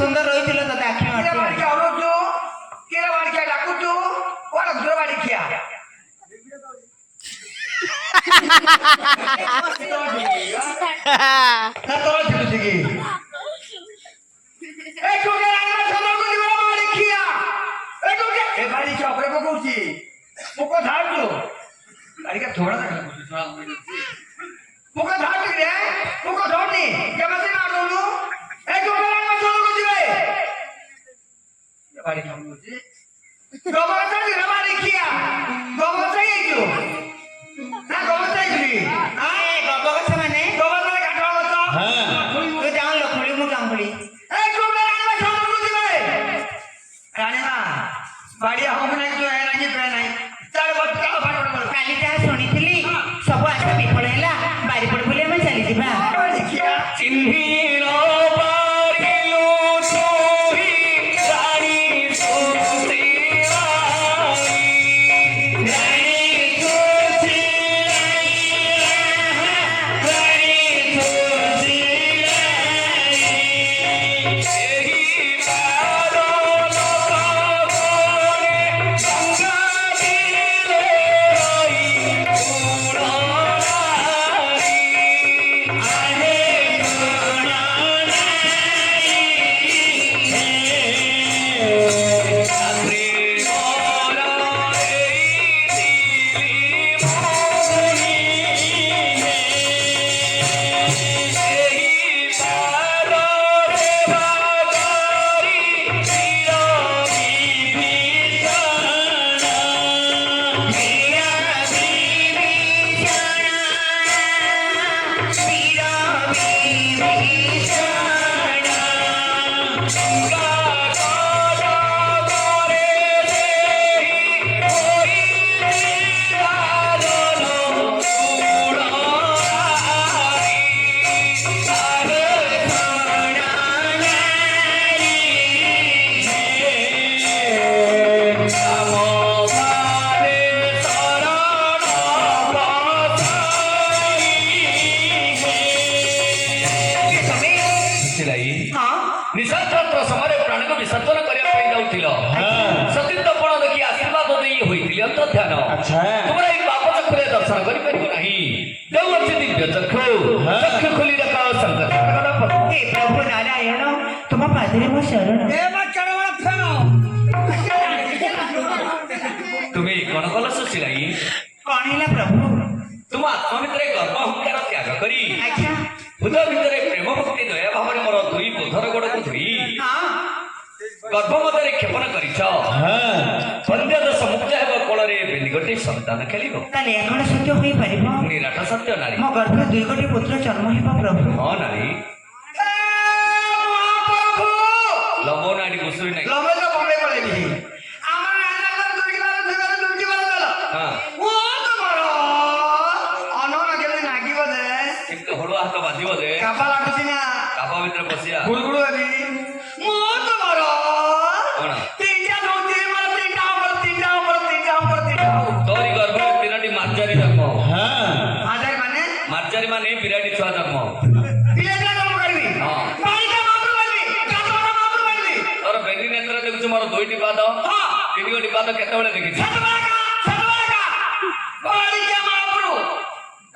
Speaker 1: ସୁନ୍ଦର ରହିଥିଲ ତତେ ଆଖି
Speaker 5: କିରେ
Speaker 1: ମାରିଥିଲା।
Speaker 5: ବାଡ଼ିକି ଅଣଉଛୁ କିରେ ବାଡ଼ିକିଆ ଡାକୁଛୁ କୁଆଡେ ଘର ବାଡ଼ିକିଆ ନା ତଳ ଛିଟୁଛି କି ଏ ଟୁକେ ରାଇନା ଛଦରକୁ ଯିବ ବାଡ଼ିକିଆ ଏ ଟୁକେ ଏ ବାଡ଼ି ଚକ୍ରେ ପକଉଛି ମୁକ ଧାଉଛୁ ବାଡ଼ିକା ଥୋଡ଼ା ମୁକ ଧାଉଛୁ ରେ ମୁକ ଧଉନି କେମିତି ମାରୁନୁ ଏ ଟୁକେ ରାଇନା ଛଦରକୁ ଯିବେ ବାଡ଼ି ଖାଉଛି ଗୋବର ଚଢ଼ି ବାଡ଼ିକିଆ ଗୋବର ହେଇଛୁ ନା ଗୋବର ହେଇଛି
Speaker 1: ଏ ଗବ ଗଛ ମାନେ
Speaker 5: ଗୋବର କାଠ ଗଛ
Speaker 1: ତୁ ଜାଣ ଖୋଳି ମୁଁ କାଙ୍ଗୁଳି।
Speaker 5: ଏ ଟୁକେ ରାଇନା ଛଦରକୁ ଯିବେ ରାଣିମା ବାଡ଼ିଆ ହବ ନାହିଁ ତୁ ଏ ନାହିଁ ପେ ନାହିଁ ଚାଲ ବଟ ଭାଟ କର
Speaker 1: କାଲି ଯାହା ଶୁଣିଥିଲି ସବୁ ଆଶା ବିଫଳ ହେଲା। ବାରିପଟ ବୋଲି ଆମେ ଚାଲିଯିବା।
Speaker 5: ବାଡ଼ିକିଆ
Speaker 3: ଚିହ୍ନିଲ ପାରିଲୁ ସୋହି ରାଣୀ ସୁଶୀଳାଇ। ରାଣୀ ସୁଶୀଳାଇ। ସେହି ପାର ଲୋକ ଘରେ ଗଙ୍ଗା ତୀରେ ରହି ଗୁଣନାରୀ। ଆହେ ରାତ୍ରି ମୋର ହେଇଥିଲି ମଉନି। ସେହି ପାରରେ ବାଗରି ଚିର ବିଭୀଷଣ।
Speaker 1: ବୀର ବିଭୀଷଣ, ବୀର ବିଭୀଷଣ।
Speaker 3: ଗଙ୍ଗା ଗରେ ସେହି ହୋଇଥିଲା ଜନ ଗୁଣନାରୀ। ଆହେ ରାମ ଭାବେ ଶରଣ ବସାଇ।
Speaker 1: ହଁ
Speaker 3: ନିଶାଚକ୍ର ସମୟରେ ପ୍ରାଣକୁ ବିସର୍ଜନ କରିବା ପାଇଁ ଯାଉଥିଲ। ସତୀତ୍ୱପଣ ଦେଖି ଆଶୀର୍ବାଦ ଦେଇ ହୋଇଥିଲି ଅନ୍ତର୍ଧ୍ୟାନ। ତୁମର ଏଇ ପାପ ଚକ୍ଷୁରେ ଦର୍ଶନ କରିପାରିବ ନାହିଁ। ଯେଉଁ ଅଛି ଦିବ୍ୟ ଚକ୍ଷୁ, ଚକ୍ଷୁ ଖୋଲି ଦେଖ ଶଙ୍କର।
Speaker 1: ହେ ପ୍ରଭୁ ନାରାୟଣ ତୁମ ପାଦରେ ମୋ ଶରଣ।
Speaker 5: ଏ ବାଚ୍ଚାର ବଡ଼ ଫେଣ
Speaker 3: ତୁମେ କଣ କଲ ସୁଶୀଳାଇ?
Speaker 1: କଣ ହେଲା ପ୍ରଭୁ?
Speaker 3: ତୁମ ଆତ୍ମ ଭିତରେ ଗର୍ବ ଅହଙ୍କାର ତ୍ୟାଗ କରି
Speaker 1: ଆଚ୍ଛା
Speaker 3: ହୃଦୟ ଭିତରେ ପ୍ରେମ ଭକ୍ତି ଦୟା ଭାବରେ ମୋର ଦୁଇ ବୋଧର ଗୋଡକୁ ଧରି
Speaker 1: ହଁ
Speaker 3: ଗର୍ଭ ମଧ୍ୟରେ କ୍ଷେପଣ କରିଛ। ସନ୍ଧ୍ୟା ଦଶ ମୁକ୍ତ ହେବ କୋଳରେ ବେଲି ଗୋଟିଏ ସନ୍ତାନ ଖେଳିବ।
Speaker 1: ତାହେଲେ ଏହା କଣ ସତ୍ୟ ହୋଇପାରିବ?
Speaker 3: ନିରାଟ ସତ୍ୟ ନାରୀ।
Speaker 1: ମୋ ଗର୍ଭରେ 2 ଗୋଟି ପୁତ୍ର ଜନ୍ମ ହେବ ପ୍ରଭୁ।
Speaker 3: ହଁ ନାରୀ।
Speaker 5: ଏ ମହାପ୍ରଭୁ
Speaker 3: ଲମ୍ବ ନାରୀ ଘୁଷୁରି ନାହିଁ।
Speaker 5: ଲମ୍ବେ ତ ବମ୍ବେ ପଳେଇବି ଆମର ରାଜା ଦୁର୍ଗି ବାର ଦୁର୍ଗି ବାର ଗଲ
Speaker 3: ହଁ
Speaker 5: ଓ ତମର ଅନନ କେମିତି ନାଗିବ ଯେ
Speaker 3: କେମିତି ହଳୁଆ ହାତ ବାଜିବ ଯେ
Speaker 5: କାବା ଲାଗୁଛି ନା
Speaker 3: କାପ ଭିତରେ ପଶିଆ।
Speaker 5: ଗୁଳଗୁଳ ହେବି ମୁଁ ତମର
Speaker 3: କଣ?
Speaker 5: ତିନିଟା ଦଉଚି ମୋର ତିନିଟା ଉପରେ ତିନିଟା ଉପରେ ତିନିଟା ଉପରେ ତିନିଟା
Speaker 3: ତୋରି ଗର୍ଭରେ 3ଟି ମାର୍ଜାରୀ ଜନ୍ମ।
Speaker 5: ଆଜାଇ ମାନେ
Speaker 3: ମାର୍ଜାରୀ ମାନେ ବିରାଟି ଛୁଆ ଜନ୍ମ।
Speaker 5: ପିଲେଟା କାମ କରିବି
Speaker 3: ହଁ।
Speaker 5: ପାଣିଟା ମାତ୍ର କରିବି କାତଟା ମାତ୍ର କରିବି
Speaker 3: ତୋର ବେଲି ନେତ୍ର ଦେଖୁଛୁ ମୋର 2ଟି ପାଦ,
Speaker 5: ହଁ
Speaker 3: 3ଟି ପାଦ କେତେବେଳେ ଦେଖିଛି?
Speaker 5: ଛଟବାକା ପାଣିଟା ମାତ୍ର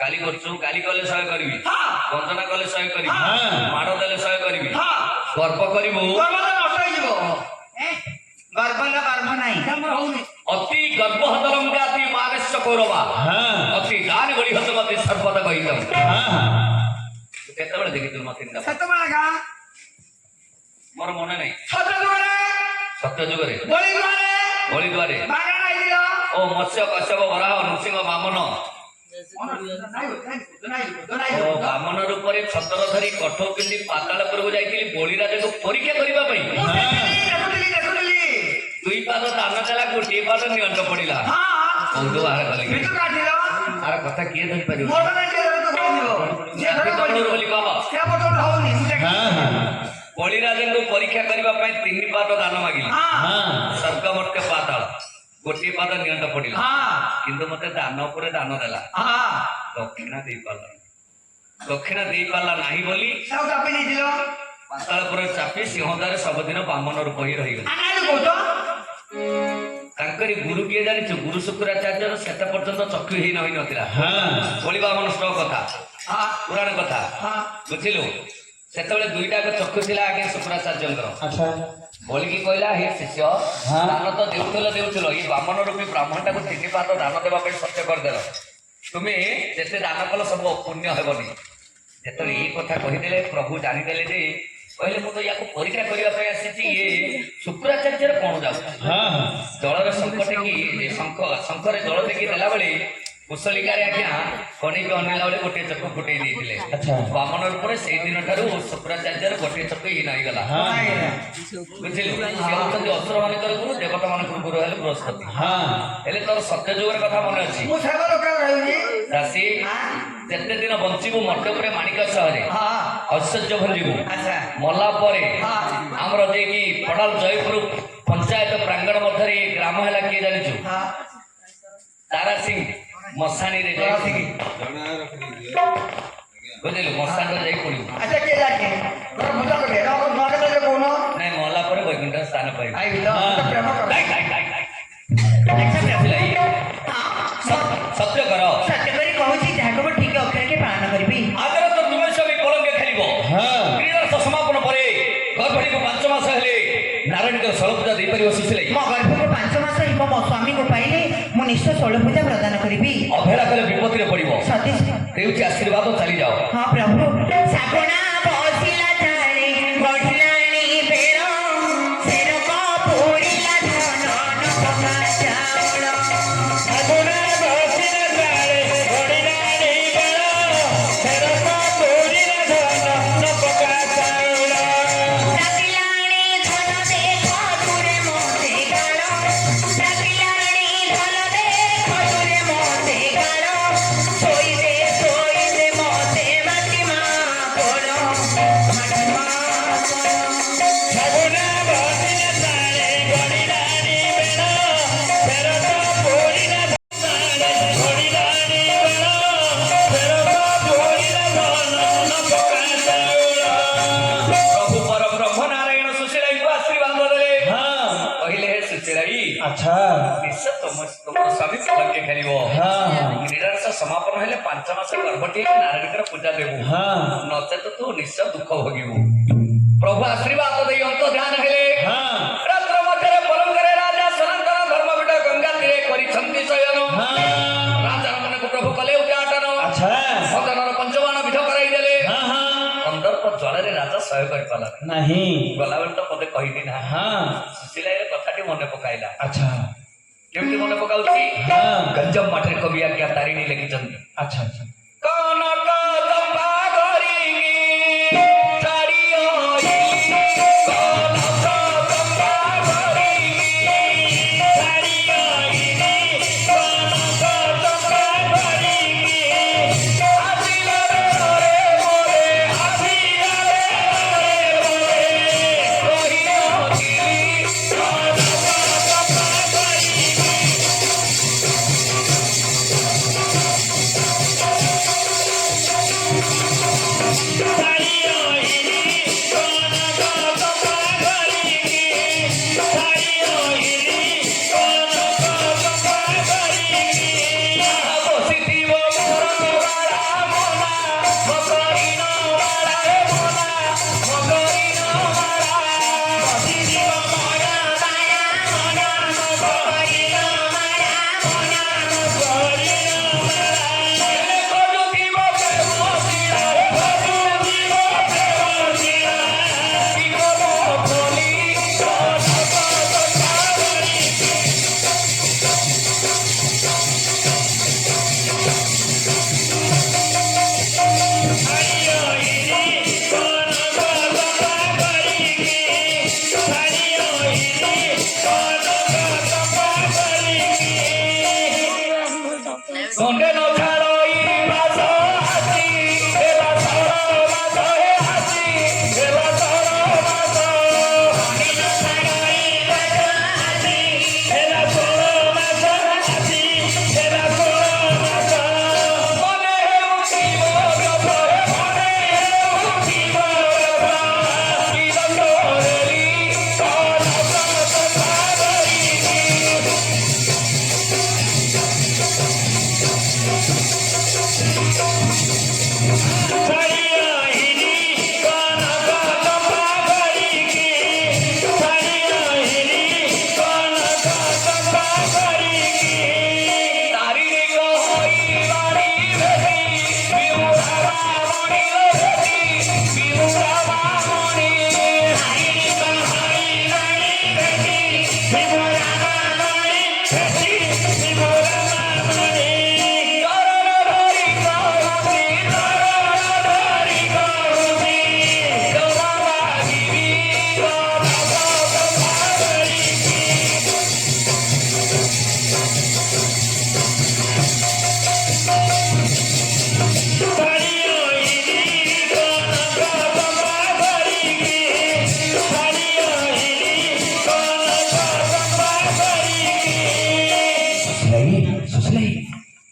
Speaker 3: ଗାଲି କରୁଛୁ, ଗାଲି କଲେ 100 କରିବି,
Speaker 5: ହଁ
Speaker 3: ବନ୍ଦନା କଲେ 100 କରିବି,
Speaker 5: ହଁ।
Speaker 3: ମାଡ଼ ଦେଲେ 100 କରିବି।
Speaker 5: ହଁ
Speaker 3: ଗର୍ବ କରିବୁ,
Speaker 5: ଗର୍ଭଟା ନଷ୍ଟ ହେଇଯିବ
Speaker 1: ଗର୍ଭ ନା ଗର୍ଭ ନାହିଁ।
Speaker 5: ଆମର ହଉନି
Speaker 3: ଅତି ଗର୍ବ ହତରଙ୍ଗା ଅତି ମାନେଶ କୌରବା ଅତି ଦାନ ଗଳି ହତ ମତେ ସର୍ବଦା କହିଥାଉ। କେତେବେଳେ ଦେଖିଛୁ ମୋ 3ଟା?
Speaker 5: ଛଟବାକା
Speaker 3: ମୋର ମନେ ନାହିଁ।
Speaker 5: ଛଟ ଦୁଆରେ
Speaker 3: ସତ୍ୟ ଯୁଗରେ
Speaker 5: ବଳି ଦୁଆରେ
Speaker 3: ବଳି ଦ୍ୱାରେ
Speaker 5: ବାଗାନ ହେଇଥିଲ
Speaker 3: ଓ ମତ୍ସ୍ୟ କଶ୍ୟପ ବରାହ ନୃସିଂହ ବାମନ ଓ ବାମନ ରୂପରେ ଛତ୍ର ଧରି କଠୋ ପିନ୍ଧି ପାତାଳପୁରକୁ ଯାଇଥିଲି ବଳିରାଜକୁ ପରୀକ୍ଷା କରିବା ପାଇଁ।
Speaker 5: ଦେଖୁଥିଲି
Speaker 3: 2 ପାଦ ଦାନ ଦେଲା, 1 ପାଦ ନିଅଣ୍ଟ ପଡିଲା।
Speaker 5: ହଁ
Speaker 3: ବହୁତ ବାହାର କଲି।
Speaker 5: ବିଟୁ କାଟିଲ
Speaker 3: ଆର କଥା କିଏ ଧରିପାରିବ?
Speaker 5: ମୋର ନା କିଏ ଧରି ତ କହିଯିବ ଯିଏ ଧରି
Speaker 3: ତମର ବୋଲି କହ।
Speaker 5: ସେ ମତ ହଉନି ମୁଁ ଦେଖି
Speaker 3: ବଳିରାଜଙ୍କୁ ପରୀକ୍ଷା କରିବା ପାଇଁ 3 ପାଦ ଦାନ ମାଗିଲି।
Speaker 5: ହଁ
Speaker 3: ସ୍ୱର୍ଗ ମର୍ତ୍ତ୍ୟ ପାତାଳ 1 ପାଦ ନିଅଣ୍ଟ ପଡିଲା,
Speaker 5: ହଁ
Speaker 3: କିନ୍ତୁ ମତେ ଦାନ ଉପରେ ଦାନ ଦେଲା।
Speaker 5: ହଁ
Speaker 3: ଦକ୍ଷିଣା ଦେଇପାରିଲା ଦକ୍ଷିଣା ଦେଇପାରିଲା ନାହିଁ ବୋଲି
Speaker 5: ସବୁ ଚାପି ଦେଇଥିଲ
Speaker 3: ପାତାଳପୁର ଚାପି ସିଂହଦାରେ ସବୁଦିନ ବାମନ ରୂପ ହିଁ ରହିଗଲେ।
Speaker 5: ଆନାଲି କହୁଛ
Speaker 3: ତାଙ୍କରି ଗୁରୁ କିଏ ଜାଣିଛୁ? ଗୁରୁ ଶୁକ୍ରାଚାର୍ଯ୍ୟର ସେତେ ପର୍ଯ୍ୟନ୍ତ ଚକ୍ଷୁ ହେଇ ନଥିଲା। ବୋଳିବା ମନସ୍ଥ କଥା, ପୁରାଣ କଥା, ବୁଝିଲୁ? ସେତେବେଳେ ଦୁଇଟାକ ଚକ୍ଷୁ ଥିଲା ଆଜ୍ଞା ଶୁକ୍ରାଚାର୍ଯ୍ୟଙ୍କର। ବୋଲିକି କହିଲା, ହେ ଶିଷ୍ୟ, ଦାନ ତ ଦେଉଥିଲ ଏଇ ବାମନ ରୂପୀ ବ୍ରାହ୍ମଣଟାକୁ 3 ପାଦ ଦାନ ଦେବା ପାଇଁ ସତ୍ୟ କରିଦେଲ। ତୁମେ ଯେତେ ଦାନ କଲ ସବୁ ପୁଣ୍ୟ ହେବନି। ଯେତେବେଳେ ଏଇ କଥା କହିଦେଲେ ପ୍ରଭୁ ଜାଣିଦେଲେ ଯେ, କହିଲେ ମୁଁ ତ ୟାକୁ ପରୀକ୍ଷା କରିବା ପାଇଁ ଆସିଛି, ଇଏ ଶୁକ୍ରାଚାର୍ଯ୍ୟର କଣ ଯାଉଛି? ଜଳରେ ଶଙ୍ଖ ଟେକି ଶଙ୍ଖରେ ଜଳ ଟେକି ଦେଲା ବେଳେ କୁଶଳିକାରେ ଆଜ୍ଞା କଣିକି ଅନେଇଲା ବେଳେ ଗୋଟିଏ ଚକ ଫୁଟେଇ ଦେଇଥିଲେ। ବାମନ ରୂପରେ ସେଇ ଦିନ ଠାରୁ ଶୁକ୍ରାଚାର୍ଯ୍ୟର ଗୋଟିଏ ଚକ ହୀନ ହେଇଗଲା। ବୁଝିଲୁ? ସେ ହଉଛନ୍ତି ଅସୁର ମାନଙ୍କର ଗୁରୁ, ଦେବତା ମାନଙ୍କର ଗୁରୁ ହେଲେ ବୃହସ୍ପତି। ହେଲେ ତୋର ସତ୍ୟ ଯୁଗର କଥା ମନେ ଅଛି?
Speaker 5: ମୁଁ ସାଗର ରହିବି
Speaker 3: ଦାସୀ, ଯେତେ ଦିନ ବଞ୍ଚିବୁ ମର୍ତ୍ତ୍ୟ ଉପରେ ମାଣିକ ସହରେ ଐଶ୍ୱର୍ଯ୍ୟ ଭଞ୍ଜିବୁ। ମଲା ପରେ ଆମର ଯିଏକି ପଡାଲ ଜୟପୁର ପଞ୍ଚାୟତ ପ୍ରାଙ୍ଗଣ ମଧ୍ୟରେ ଗ୍ରାମ ହେଲା କିଏ ଜାଣିଛୁ? ତାରା ସିଂ ମଶାଣୀରେ ଯାଇକି ବୁଝିଲୁ? ମଶାଣୀରେ ଯାଇ ପଡିବୁ।
Speaker 5: ଆଚ୍ଛା କିଏ ଯାକେ ତୋର ବୁଝା କରିବେ କହୁନ
Speaker 3: ନାଇଁ, ମଲା ପରେ ବୈକୁଣ୍ଠ ସ୍ଥାନ ପାଇବୁ।
Speaker 5: ପ୍ରେମ କର
Speaker 3: ସତ୍ୟ କର।
Speaker 1: ସତ୍ୟ କରି କହୁଛି, ଯାହାକୁ ମୁଁ ଠିକ ଅକ୍ଷରରେ ପାଳନ କରିବି।
Speaker 3: ଆଦର ତ ତୁମେ ସ୍ୱାମୀ କଳଙ୍କେ ଖେଳିବ। କ୍ରୀଡ଼ାର ସମାପନ ପରେ ଗର୍ଭଣୀକୁ 5 ମାସ ହେଲେ ନାରାୟଣଙ୍କର ଷୋଳ ପୂଜା ଦେଇପାରିବ ସୁଶୀଳ।
Speaker 1: ମୋ ଗର୍ଭକୁ 5 ମାସ ହେବ, ମୋ ସ୍ୱାମୀକୁ ପାଇଲେ ମୁଁ ନିଶ୍ଚୟ 16 ପୂଜା ପ୍ରଦାନ କରିବି।
Speaker 3: ଅବହେଳା କଲେ ବିପତ୍ତିରେ ପଡିବ।
Speaker 1: ସତୀଶ
Speaker 3: ଦେଉଛି ଆଶୀର୍ବାଦ, ଚାଲିଯାଅ।
Speaker 1: ହଁ ପ୍ରଭୁ। ଶାଗୁଣା ବସିଲା ଚାଳେ ବଢିଲାଣି ବେଳ, ସେରକ ପୁରିଲା ଧନ ନପକା ଚାଉଳ। ଶାଗୁଣା ବସିଲା ଚାଳେ ବଢିଲାଣି ବେଳ, ସେରକ ପୁରିଲା ଧନ ନପକା ଚାଉଳ। ଡାକିଲାଣି ଧନ ଦେଖ ଦୂରେ ମୋତେ ଗାଳ, ଡାକିଲାଣି ଧନ ଦେଖ ଦୂରେ ମୋତେ ଗାଳ। ଶୋଇ ଦେ ମୋତେ ମାଟି ମା କୋଳ, ମାଟି ମା କୋଳ। ଶାଗୁଣା ବସିଲା ଚାଳେ ବଢିଲାଣି ବେଳ, ସେରକ ପୁରିଲା ଚାଳେ ବଢିଲାଣି ବେଳ, ସେରକ ପୁରିଲା ଧନ ନପକା ଚାଉଳ।
Speaker 3: ପ୍ରଭୁ ପରବ୍ରହ୍ମ ନାରାୟଣ ସୁଶୀଳାଇଙ୍କୁ ଆଶୀର୍ବାଦ ଦେଲେ। କହିଲେ, ହେ ସୁଶୀଳାଇ, ନିଶ୍ଚୟ ତୁମ ସ୍ୱାମୀ କଳଙ୍କେ ଖେଳିବ। କ୍ରୀଡ଼ାର ସମାପନ ହେଲେ 5 ମାସ ଗର୍ଭଟି ନାରାୟଣଙ୍କର ପୂଜା ଦେବୁ, ନଚେତ ତୁ ନିଶ୍ଚୟ ଦୁଃଖ ଭୋଗିବୁ। ପ୍ରଭୁ ଆଶୀର୍ବାଦ ଦେଇ ଅନ୍ତ ଧ୍ୟାନ ହେଲେ। ରାତ୍ର ମଧ୍ୟରେ ପଲଙ୍କରେ ରାଜା ସନାତନ ଧର୍ମପୀଠ ଗଙ୍ଗା ତୀରେ କରିଛନ୍ତି ଶୟନ। ରାଜାର ମନକୁ ପ୍ରଭୁ କଲେ ଉଦ୍ଘାଟନ। ସଦନର ପଞ୍ଚବାଣ ବିଧ କରାଇ ଦେଲେ। କନ୍ଦର୍ପ ଜ୍ୱାଳାରେ ରାଜା ସହ୍ୟ କରିପାରିଲା ନାହିଁ। ଗଲାବେଳେ ତ ମତେ କହିଲି ନା, ସୁଶୀଳାଇର କଥାଟି ମନେ ପକାଇଲା। କେମିତି ମନେ ପକାଉଛି? ଗଞ୍ଜମ ମାଠରେ କବି ଆଜ୍ଞା ତାରିଣୀ ଲେଖିଛନ୍ତି। କନକ ଚମ୍ପା କରିକି ଛାଡ଼ି ଆଇଲି, କନକ ଚମ୍ପା କରିକି ଛାଡ଼ି ଆଇଲି, କନକ ଚମ୍ପା କରିକି ଆସିଲା ବେଳରେ ମୋରେ, ଆସିଲା ବେଳରେ ମୋରେ ରହିଅଥିଲି, କନକ ଚମ୍ପା କରିକି।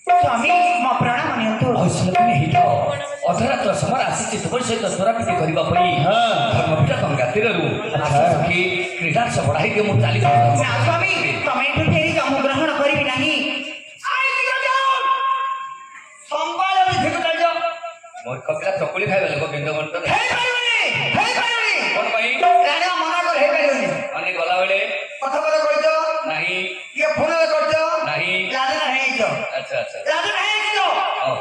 Speaker 1: स्वामी मो प्रणाम नियंतु
Speaker 3: ଅଧରାତ୍ର ସମୟ ଆସିଛି ତୁମ ସହିତ ସ୍ୱରାପିଟି କରିବା ପାଇଁ ଧର୍ମପୀଠ ଗଙ୍ଗା ତୀରରୁ ସଖୀ କ୍ରୀଡ଼ାଂଶ ବଢ଼ାଇକି ମୁଁ ଚାଲି
Speaker 1: ନା स्वामी तमे एठु फेरी जाऊ ग्रहण करिबि नाही
Speaker 5: ସମ୍ବାଦ ବି ଠିକ ଚାଲିଛ
Speaker 3: ମୋର କପିଲା ଚକୁଳି ଖାଇବା ଲୋକ ବିନ୍ଦ ଗଣ୍ଟ
Speaker 5: ହେଇପାରିବନି
Speaker 3: କ'ଣ ପାଇଁ
Speaker 5: ରାଣୀ ମନା କର ହେଇପାରିବନି
Speaker 3: ମାନେ ଗଲାବେଳେ
Speaker 5: କଥା କଥା କହିଛ
Speaker 3: ନାହିଁ
Speaker 5: ଇଏ ଫୋନରେ କରିଛ
Speaker 3: ନାହିଁ
Speaker 5: ରାଜନା ହେଇଛ
Speaker 3: ଆଚ୍ଛା ଆଚ୍ଛା
Speaker 5: ରାଜନା ହେଇଛ
Speaker 3: ହଉ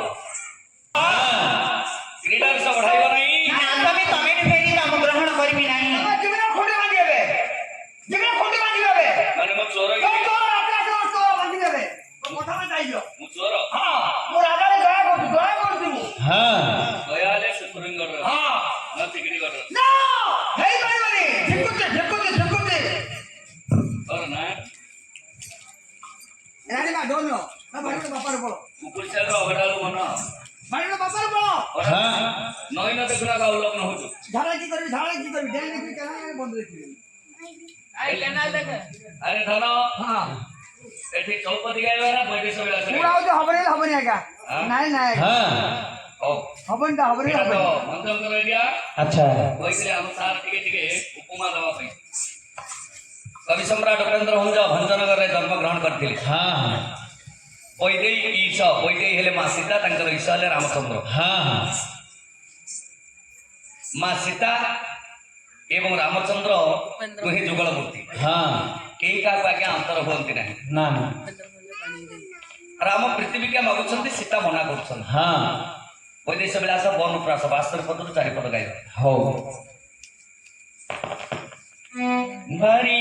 Speaker 3: କ୍ରୀଡ଼ାଂଶ ବଢ଼ାଇବ ନାହିଁ
Speaker 1: ନା स्वामी तमे एठु फेरी जाऊ ग्रहण करिबि नाही
Speaker 5: ଜୀବନ ଖୋଣ୍ଡେ ବାନ୍ଧି ଦେବେ ଜୀବନ ଖୋଣ୍ଡେ ବାନ୍ଧି ଦେବେ
Speaker 3: ମାନେ ମୋ ଚୋର
Speaker 5: ବାନ୍ଧି ଦେବେ କଥା ଚାହିଁଛ
Speaker 3: ମୁଁ ଚୋର
Speaker 5: ହଁ ମୁଁ ରାଜାରେ ଦୟା କରୁଛି ମୁଁ
Speaker 3: ଦୟା ହେଲେ ସୁପ୍ରିମକୋର୍ଟର
Speaker 5: ହଁ
Speaker 3: ନା ଚିକିଟିକୋର୍ଟର
Speaker 5: ନା ହେଇପାରିବନି ଝିକୁଛି
Speaker 3: ତୋର ନା
Speaker 5: ରାଣୀ ମା ଡୋନ ନା ବାଡ଼ିର ବାପାର ବଳ
Speaker 3: କୁକୁର ଚାଲର ଅବଡ଼ାଳୁ ମନ
Speaker 5: ବାଡ଼ିର ବାପାର ବଳ
Speaker 3: ନଈ ନ ଦେଖୁନା ଅବଲଗ୍ନ ହଉଛୁ
Speaker 5: ଝାଡ଼ା କି କରିବି ଡ୍ୟାନ୍ ଦେଖିବି କେନା ବନ୍ଦ ଦେଖିବି
Speaker 3: ଆରେ ଧନ
Speaker 5: ହଁ
Speaker 3: ଏଠି ଚୌପତି ଗାଇବା ନା ବୈଦେଶ ବିଳାସ
Speaker 5: ପୁରା ହଉଛି ହବନି ଆଜ୍ଞା ନାଇଁ
Speaker 3: ହଉ
Speaker 5: ହବନି
Speaker 3: ଏଇଟା ତ ମନ୍ତ୍ରଙ୍କର ଏରିଆ
Speaker 4: ଆଚ୍ଛା
Speaker 3: କହିଥିଲେ ଆମ ସାର୍ ଟିକେ ଉପମା ଦେବା ପାଇଁ କବି ସମ୍ରାଟ ଉପେନ୍ଦ୍ର ଭଞ୍ଜ ଭଞ୍ଜନଗରରେ ଜନ୍ମଗ୍ରହଣ କରିଥିଲେ ବୈଦେହୀ ହେଲେ ମା ସୀତା ତାଙ୍କର ଈଶ ହେଲେ ରାମଚନ୍ଦ୍ର ମା ସୀତା ଏବଂ ରାମଚନ୍ଦ୍ର ଦୁହେଁ ଯୁଗଳ ମୂର୍ତ୍ତି କେହି କାହାକୁ ଆଜ୍ଞା ଅନ୍ତର ହୁଅନ୍ତି ନାହିଁ
Speaker 4: ନା
Speaker 3: ରାମ ପୃଥିବୀକା ମାଗୁଛନ୍ତି ସୀତା ମନା କରୁଛନ୍ତି ବୈଦେଶ ବିଳାସ ବନୁପ୍ରାସ 72 ପଦରୁ 4 ପଦ ଗାଇବ
Speaker 4: ହଉ
Speaker 3: ଭାରି